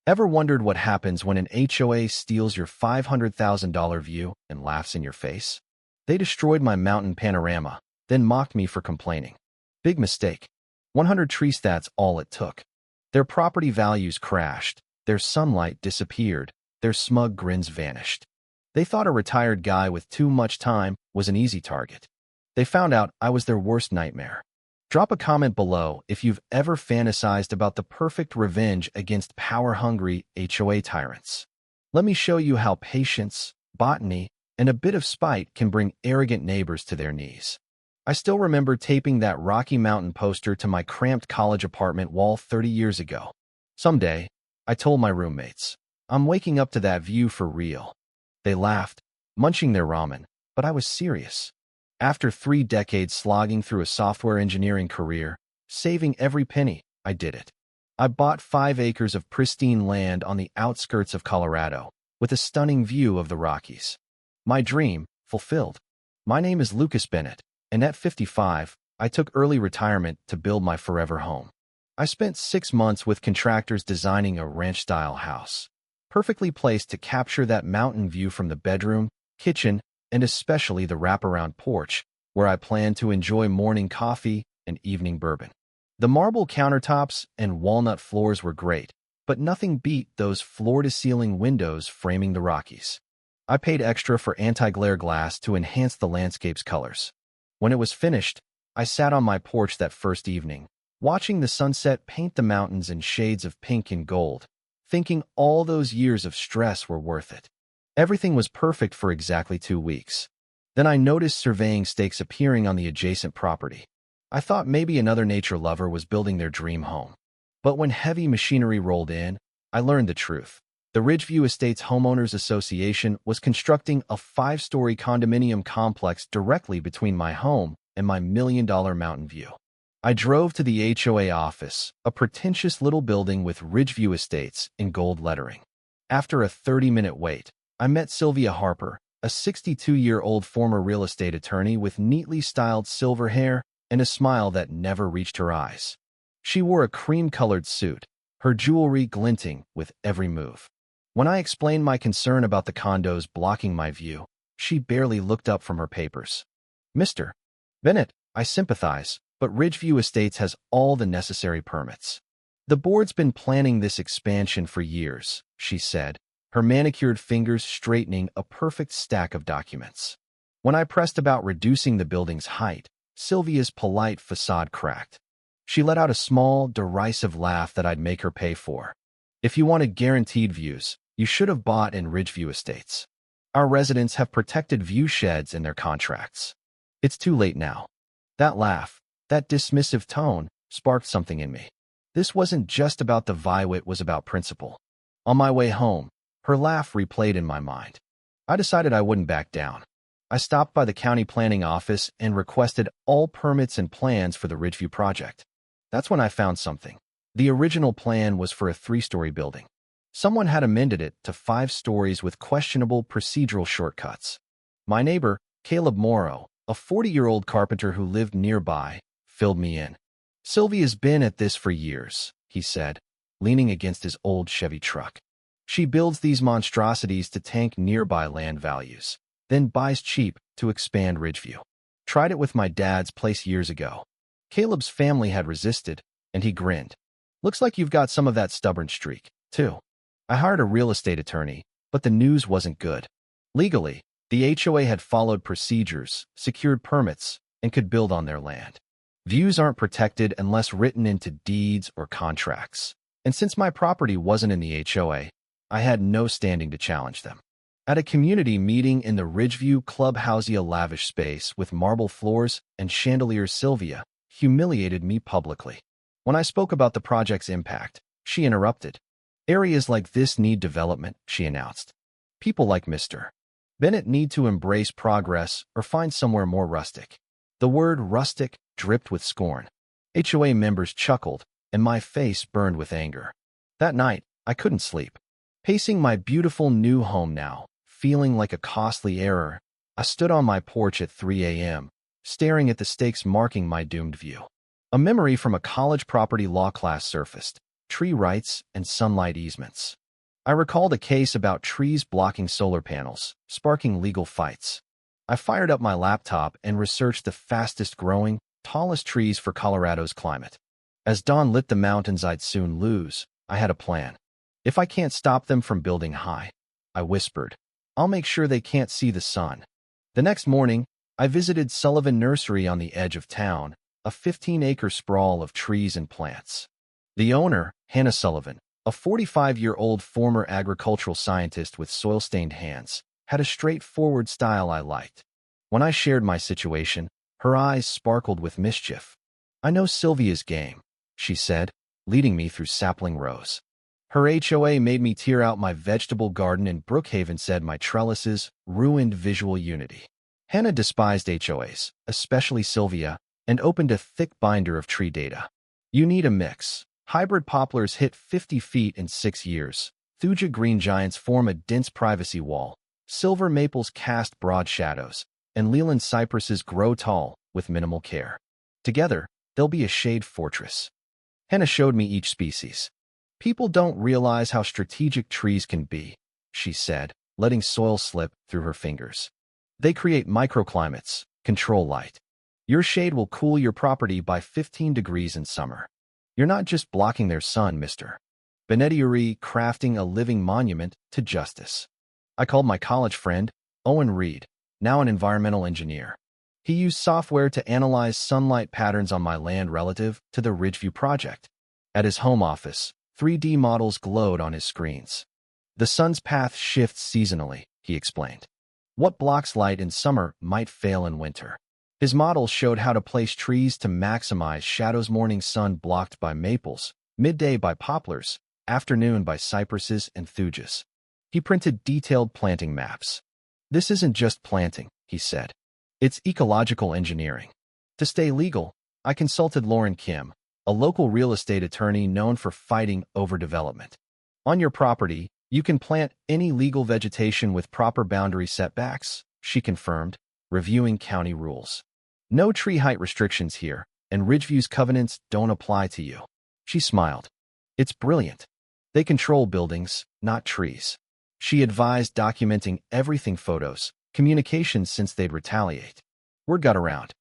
Ever wondered what happens when an HOA steals your $500,000 view and laughs in your face? They destroyed my mountain panorama, then mocked me for complaining. Big mistake. 100 tree stats all it took. Their property values crashed, their sunlight disappeared, their smug grins vanished. They thought a retired guy with too much time was an easy target. They found out I was their worst nightmare. Drop a comment below if you've ever fantasized about the perfect revenge against power-hungry HOA tyrants. Let me show you how patience, botany, and a bit of spite can bring arrogant neighbors to their knees. I still remember taping that Rocky Mountain poster to my cramped college apartment wall 30 years ago. Someday, I told my roommates, I'm waking up to that view for real. They laughed, munching their ramen, but I was serious. After 3 decades slogging through a software engineering career, saving every penny, I did it. I bought 5 acres of pristine land on the outskirts of Colorado, with a stunning view of the Rockies. My dream, fulfilled. My name is Lucas Bennett, and at 55, I took early retirement to build my forever home. I spent 6 months with contractors designing a ranch-style house, perfectly placed to capture that mountain view from the bedroom, kitchen, and especially the wraparound porch, where I plan to enjoy morning coffee and evening bourbon. The marble countertops and walnut floors were great, but nothing beat those floor-to-ceiling windows framing the Rockies. I paid extra for anti-glare glass to enhance the landscape's colors. When it was finished, I sat on my porch that first evening, watching the sunset paint the mountains in shades of pink and gold, thinking all those years of stress were worth it. Everything was perfect for exactly 2 weeks. Then I noticed surveying stakes appearing on the adjacent property. I thought maybe another nature lover was building their dream home. But when heavy machinery rolled in, I learned the truth. The Ridgeview Estates Homeowners Association was constructing a 5-story condominium complex directly between my home and my $1 million mountain view. I drove to the HOA office, a pretentious little building with Ridgeview Estates in gold lettering. After a 30-minute wait, I met Sylvia Harper, a 62-year-old former real estate attorney with neatly styled silver hair and a smile that never reached her eyes. She wore a cream-colored suit, her jewelry glinting with every move. When I explained my concern about the condos blocking my view, she barely looked up from her papers. Mr. Bennett, I sympathize, but Ridgeview Estates has all the necessary permits. The board's been planning this expansion for years, she said, her manicured fingers straightening a perfect stack of documents. When I pressed about reducing the building's height, Sylvia's polite facade cracked. She let out a small, derisive laugh that I'd make her pay for. If you wanted guaranteed views, you should have bought in Ridgeview Estates. Our residents have protected view sheds in their contracts. It's too late now. That laugh, that dismissive tone, sparked something in me. This wasn't just about the view, it was about principle. On my way home, her laugh replayed in my mind. I decided I wouldn't back down. I stopped by the county planning office and requested all permits and plans for the Ridgeview project. That's when I found something. The original plan was for a 3-story building. Someone had amended it to 5 stories with questionable procedural shortcuts. My neighbor, Caleb Morrow, a 40-year-old carpenter who lived nearby, filled me in. Sylvia's been at this for years, he said, leaning against his old Chevy truck. She builds these monstrosities to tank nearby land values, then buys cheap to expand Ridgeview. Tried it with my dad's place years ago. Caleb's family had resisted, and he grinned. Looks like you've got some of that stubborn streak, too. I hired a real estate attorney, but the news wasn't good. Legally, the HOA had followed procedures, secured permits, and could build on their land. Views aren't protected unless written into deeds or contracts. And since my property wasn't in the HOA, I had no standing to challenge them. At a community meeting in the Ridgeview Clubhouse, a lavish space with marble floors and chandeliers, Sylvia humiliated me publicly. When I spoke about the project's impact, she interrupted. Areas like this need development, she announced. People like Mr. Bennett need to embrace progress or find somewhere more rustic. The word rustic dripped with scorn. HOA members chuckled, and my face burned with anger. That night, I couldn't sleep. Pacing my beautiful new home now, feeling like a costly error, I stood on my porch at 3 a.m., staring at the stakes marking my doomed view. A memory from a college property law class surfaced. tree rights, and sunlight easements. I recalled a case about trees blocking solar panels, sparking legal fights. I fired up my laptop and researched the fastest-growing, tallest trees for Colorado's climate. As dawn lit the mountains I'd soon lose, I had a plan. If I can't stop them from building high, I whispered, I'll make sure they can't see the sun. The next morning, I visited Sullivan Nursery on the edge of town, a 15-acre sprawl of trees and plants. The owner, Hannah Sullivan, a 45-year-old former agricultural scientist with soil-stained hands, had a straightforward style I liked. When I shared my situation, her eyes sparkled with mischief. I know Sylvia's game, she said, leading me through sapling rows. Her HOA made me tear out my vegetable garden, and Brookhaven said my trellises ruined visual unity. Hannah despised HOAs, especially Sylvia, and opened a thick binder of tree data. You need a mix. Hybrid poplars hit 50 feet in 6 years. Thuja green giants form a dense privacy wall. Silver maples cast broad shadows, and Leland cypresses grow tall with minimal care. Together, they'll be a shade fortress. Hannah showed me each species. People don't realize how strategic trees can be, she said, letting soil slip through her fingers. They create microclimates, control light. Your shade will cool your property by 15 degrees in summer. You're not just blocking their sun, Mr. Benetti, crafting a living monument to justice. I called my college friend, Owen Reed, now an environmental engineer. He used software to analyze sunlight patterns on my land relative to the Ridgeview project. At his home office, 3D models glowed on his screens. The sun's path shifts seasonally, he explained. What blocks light in summer might fail in winter. His models showed how to place trees to maximize shadows: morning sun blocked by maples, midday by poplars, afternoon by cypresses and thujas. He printed detailed planting maps. This isn't just planting, he said. It's ecological engineering. To stay legal, I consulted Lauren Kim, a local real estate attorney known for fighting overdevelopment. On your property, you can plant any legal vegetation with proper boundary setbacks, she confirmed, reviewing county rules. No tree height restrictions here, and Ridgeview's covenants don't apply to you. She smiled. It's brilliant. They control buildings, not trees. She advised documenting everything: photos, communications, since they'd retaliate. Word got around.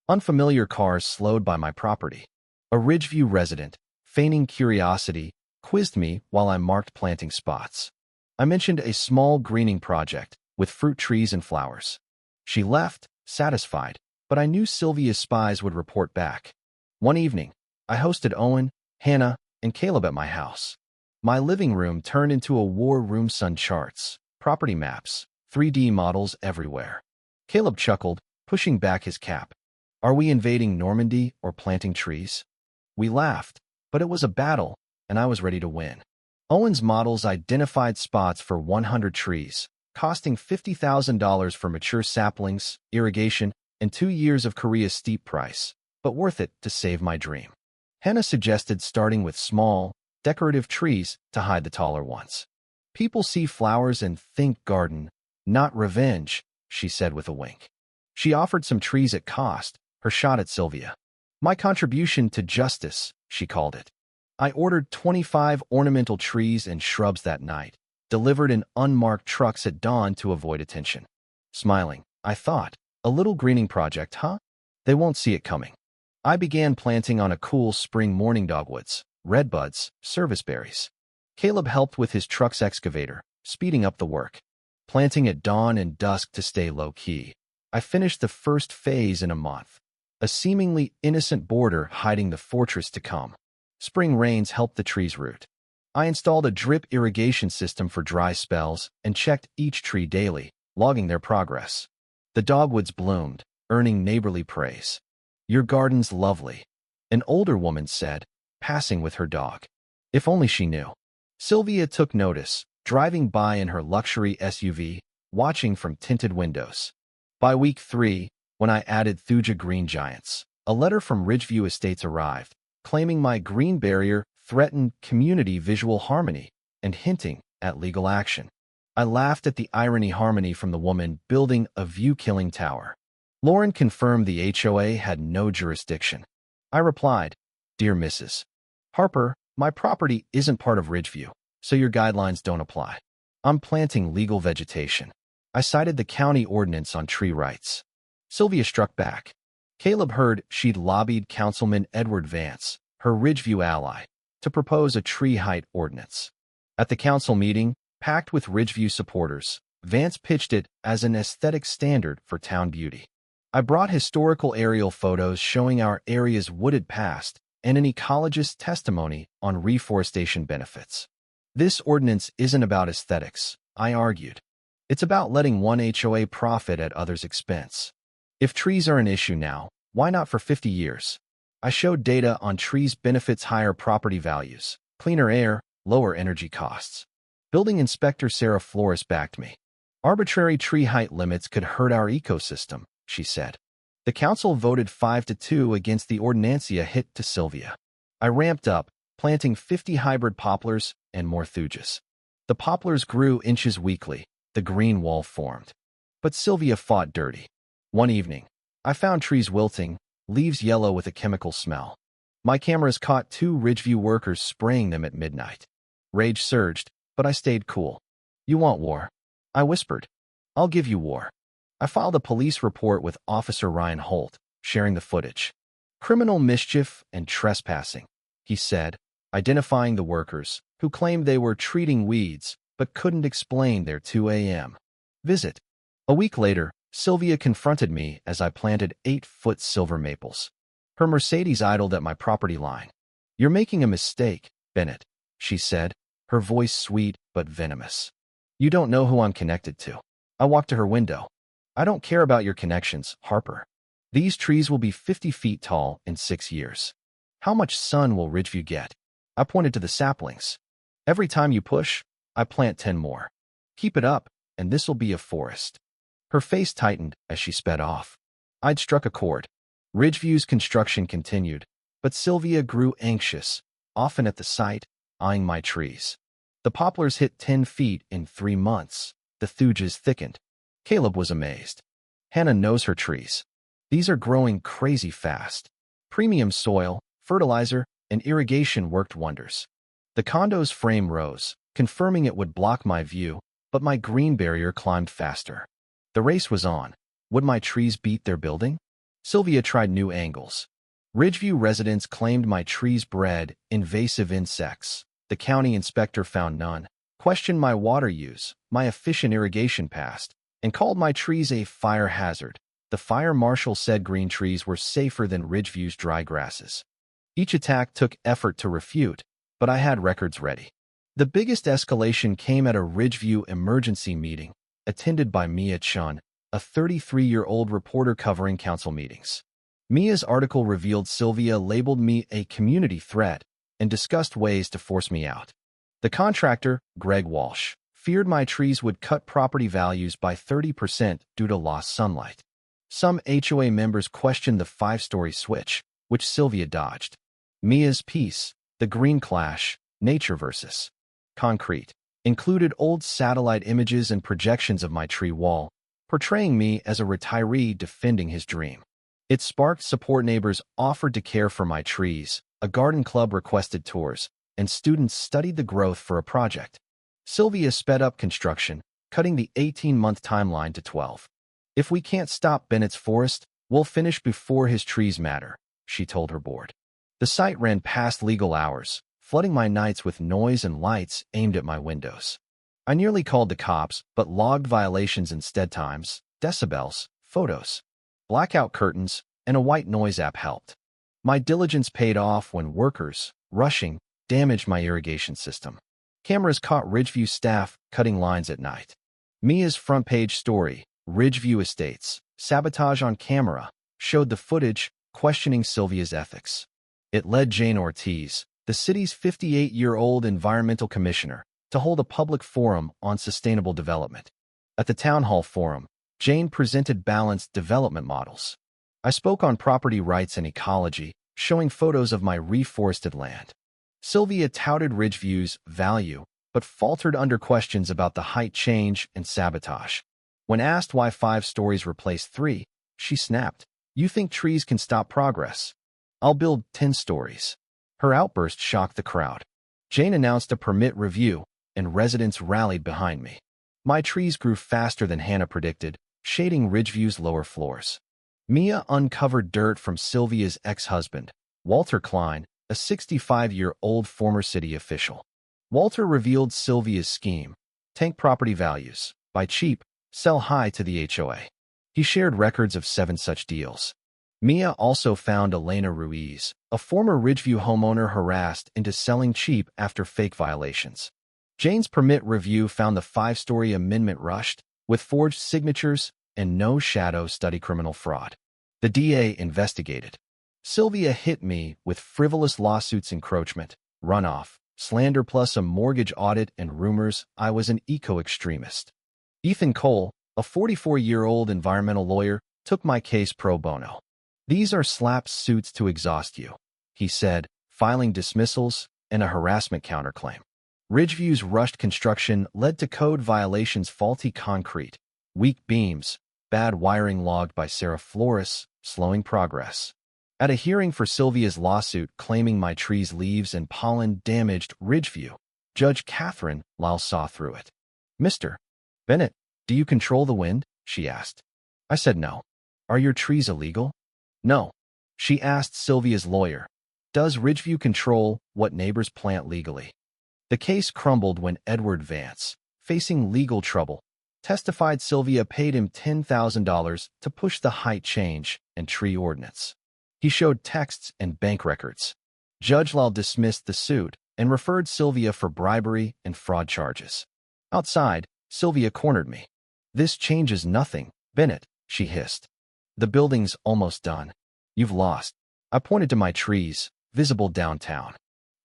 Unfamiliar cars slowed by my property. A Ridgeview resident, feigning curiosity, quizzed me while I marked planting spots. I mentioned a small greening project with fruit trees and flowers. She left, satisfied, but I knew Sylvia's spies would report back. One evening, I hosted Owen, Hannah, and Caleb at my house. My living room turned into a war room: sun charts, property maps, 3D models everywhere. Caleb chuckled, pushing back his cap. Are we invading Normandy or planting trees? We laughed, but it was a battle, and I was ready to win. Owen's models identified spots for 100 trees, costing $50,000 for mature saplings, irrigation, and 2 years of Korea's steep price, but worth it to save my dream. Hannah suggested starting with small, decorative trees to hide the taller ones. People see flowers and think garden, not revenge, she said with a wink. She offered some trees at cost, her shot at Sylvia. My contribution to justice, she called it. I ordered 25 ornamental trees and shrubs that night, delivered in unmarked trucks at dawn to avoid attention. Smiling, I thought, a little greening project, huh? They won't see it coming. I began planting on a cool spring morning: dogwoods, redbuds, serviceberries. Caleb helped with his truck's excavator, speeding up the work. Planting at dawn and dusk to stay low-key. I finished the first phase in a month. A seemingly innocent border hiding the fortress to come. Spring rains helped the trees root. I installed a drip irrigation system for dry spells and checked each tree daily, logging their progress. The dogwoods bloomed, earning neighborly praise. Your garden's lovely, an older woman said, passing with her dog. If only she knew. Sylvia took notice, driving by in her luxury SUV, watching from tinted windows. By week 3, when I added Thuja green giants, a letter from Ridgeview Estates arrived, claiming my green barrier threatened community visual harmony and hinting at legal action. I laughed at the harmony from the woman building a view-killing tower. Lauren confirmed the HOA had no jurisdiction. I replied, Dear Mrs. Harper, My property isn't part of Ridgeview, so your guidelines don't apply. I'm planting legal vegetation. I cited the county ordinance on tree rights. Sylvia struck back. Caleb heard she'd lobbied Councilman Edward Vance, her Ridgeview ally, to propose a tree height ordinance. At the council meeting, packed with Ridgeview supporters, Vance pitched it as an aesthetic standard for town beauty. I brought historical aerial photos showing our area's wooded past and an ecologist's testimony on reforestation benefits. This ordinance isn't about aesthetics, I argued. It's about letting one HOA profit at others' expense. If trees are an issue now, why not for 50 years? I showed data on trees benefits higher property values, cleaner air, lower energy costs. Building inspector Sarah Flores backed me. Arbitrary tree height limits could hurt our ecosystem, she said. The council voted 5-2 against the ordinancia hit to Sylvia. I ramped up, planting 50 hybrid poplars and more thujas. The poplars grew inches weekly. The green wall formed. But Sylvia fought dirty. One evening, I found trees wilting, leaves yellow with a chemical smell. My cameras caught 2 Ridgeview workers spraying them at midnight. Rage surged, but I stayed cool. You want war? I whispered. I'll give you war. I filed a police report with Officer Ryan Holt, sharing the footage. Criminal mischief and trespassing, he said, identifying the workers, who claimed they were treating weeds but couldn't explain their 2 a.m. visit. A week later, Sylvia confronted me as I planted 8-foot silver maples. Her Mercedes idled at my property line. You're making a mistake, Bennett, she said, her voice sweet but venomous. You don't know who I'm connected to. I walked to her window. I don't care about your connections, Harper. These trees will be 50 feet tall in 6 years. How much sun will Ridgeview get? I pointed to the saplings. Every time you push, I plant 10 more. Keep it up, and this'll be a forest. Her face tightened as she sped off. I'd struck a chord. Ridgeview's construction continued, but Sylvia grew anxious, often at the sight, eyeing my trees. The poplars hit 10 feet in 3 months. The thujas thickened. Caleb was amazed. Hannah knows her trees. These are growing crazy fast. Premium soil, fertilizer, and irrigation worked wonders. The condo's frame rose, confirming it would block my view, but my green barrier climbed faster. The race was on. Would my trees beat their building? Sylvia tried new angles. Ridgeview residents claimed my trees bred invasive insects. The county inspector found none, questioned my water use, my efficient irrigation past, and called my trees a fire hazard. The fire marshal said green trees were safer than Ridgeview's dry grasses. Each attack took effort to refute, but I had records ready. The biggest escalation came at a Ridgeview emergency meeting, attended by Mia Chun, a 33-year-old reporter covering council meetings. Mia's article revealed Sylvia labeled me a community threat and discussed ways to force me out. The contractor, Greg Walsh, feared my trees would cut property values by 30% due to lost sunlight. Some HOA members questioned the 5-story switch, which Sylvia dodged. Mia's piece, The Green Clash, Nature versus Concrete, included old satellite images and projections of my tree wall, portraying me as a retiree defending his dream. It sparked support. Neighbors offered to care for my trees, a garden club requested tours, and students studied the growth for a project. Sylvia sped up construction, cutting the 18-month timeline to 12. If we can't stop Bennett's forest, we'll finish before his trees matter, she told her board. The site ran past legal hours, flooding my nights with noise and lights aimed at my windows. I nearly called the cops, but logged violations instead. Times, decibels, photos, blackout curtains, and a white noise app helped. My diligence paid off when workers, rushing, damaged my irrigation system. Cameras caught Ridgeview staff cutting lines at night. Mia's front-page story, Ridgeview Estates, Sabotage on Camera, showed the footage, questioning Sylvia's ethics. It led Jane Ortiz, the city's 58-year-old environmental commissioner, to hold a public forum on sustainable development. At the town hall forum, Jane presented balanced development models. I spoke on property rights and ecology, showing photos of my reforested land. Sylvia touted Ridgeview's value, but faltered under questions about the height change and sabotage. When asked why 5 stories replaced 3, she snapped, "You think trees can stop progress? I'll build 10 stories." Her outburst shocked the crowd. Jane announced a permit review, and residents rallied behind me. My trees grew faster than Hannah predicted, shading Ridgeview's lower floors. Mia uncovered dirt from Sylvia's ex-husband, Walter Klein, a 65-year-old former city official. Walter revealed Sylvia's scheme: tank property values, buy cheap, sell high to the HOA. He shared records of 7 such deals. Mia also found Elena Ruiz, a former Ridgeview homeowner harassed into selling cheap after fake violations. Jane's permit review found the 5-story amendment rushed, with forged signatures and no shadow study criminal fraud. The DA investigated. Sylvia hit me with frivolous lawsuits, encroachment, runoff, slander, plus a mortgage audit and rumors I was an eco-extremist. Ethan Cole, a 44-year-old environmental lawyer, took my case pro bono. "These are slap suits to exhaust you," he said, filing dismissals and a harassment counterclaim. Ridgeview's rushed construction led to code violations: faulty concrete, weak beams, bad wiring logged by Sarah Flores, slowing progress. At a hearing for Sylvia's lawsuit claiming my tree's leaves and pollen damaged Ridgeview, Judge Catherine Lyle saw through it. "Mr. Bennett, do you control the wind?" she asked. I said no. "Are your trees illegal?" "No." She asked Sylvia's lawyer. "Does Ridgeview control what neighbors plant legally?" The case crumbled when Edward Vance, facing legal trouble, testified Sylvia paid him $10,000 to push the height change and tree ordinance. He showed texts and bank records. Judge Lal dismissed the suit and referred Sylvia for bribery and fraud charges. Outside, Sylvia cornered me. "This changes nothing, Bennett," she hissed. "The building's almost done. You've lost." I pointed to my trees, visible downtown.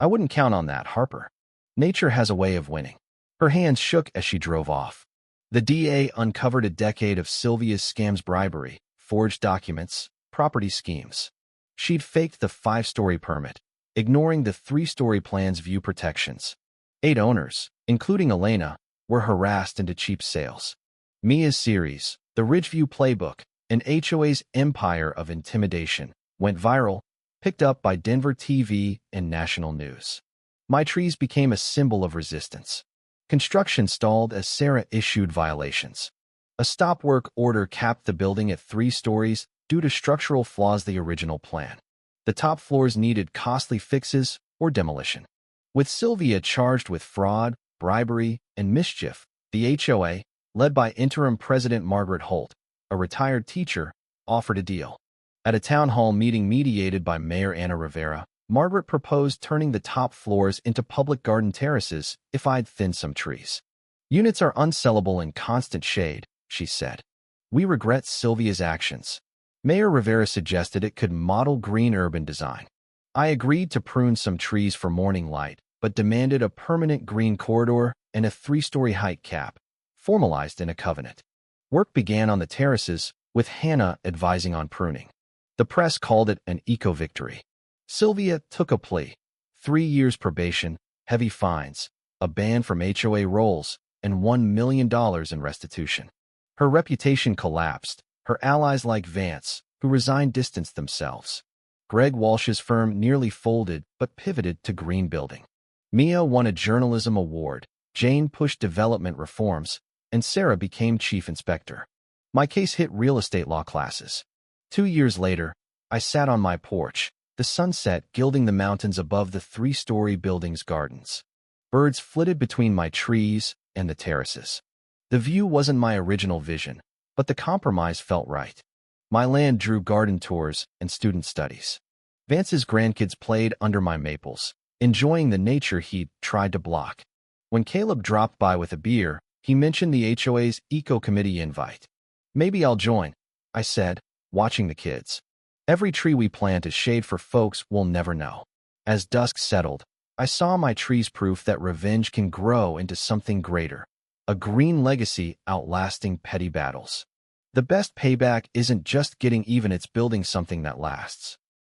"I wouldn't count on that, Harper. Nature has a way of winning." Her hands shook as she drove off. The DA uncovered a decade of Sylvia's scams: bribery, forged documents, property schemes. She'd faked the 5-story permit, ignoring the 3-story plan's view protections. 8 owners, including Elena, were harassed into cheap sales. Mia's series, The Ridgeview Playbook, an HOA's empire of intimidation, went viral, picked up by Denver TV and national news. My trees became a symbol of resistance. Construction stalled as Sarah issued violations. A stop work order capped the building at 3 stories due to structural flaws in the original plan. The top floors needed costly fixes or demolition. With Sylvia charged with fraud, bribery, and mischief, the HOA, led by interim president Margaret Holt, a retired teacher, offered a deal. At a town hall meeting mediated by Mayor Anna Rivera, Margaret proposed turning the top floors into public garden terraces if I'd thin some trees. "Units are unsellable in constant shade," she said. "We regret Sylvia's actions." Mayor Rivera suggested it could model green urban design. I agreed to prune some trees for morning light, but demanded a permanent green corridor and a 3-story height cap, formalized in a covenant. Work began on the terraces, with Hannah advising on pruning. The press called it an eco-victory. Sylvia took a plea: 3 years probation, heavy fines, a ban from HOA rolls, and $1 million in restitution. Her reputation collapsed. Her allies like Vance, who resigned, distanced themselves. Greg Walsh's firm nearly folded but pivoted to green building. Mia won a journalism award, Jane pushed development reforms, and Sarah became chief inspector. My case hit real estate law classes. 2 years later, I sat on my porch, the sunset gilding the mountains above the 3-story building's gardens. Birds flitted between my trees and the terraces. The view wasn't my original vision, but the compromise felt right. My land drew garden tours and student studies. Vance's grandkids played under my maples, enjoying the nature he'd tried to block. When Caleb dropped by with a beer, he mentioned the HOA's eco-committee invite. "Maybe I'll join," I said, watching the kids. "Every tree we plant is shade for folks we'll never know." As dusk settled, I saw my trees proof that revenge can grow into something greater. A green legacy outlasting petty battles. The best payback isn't just getting even, it's building something that lasts.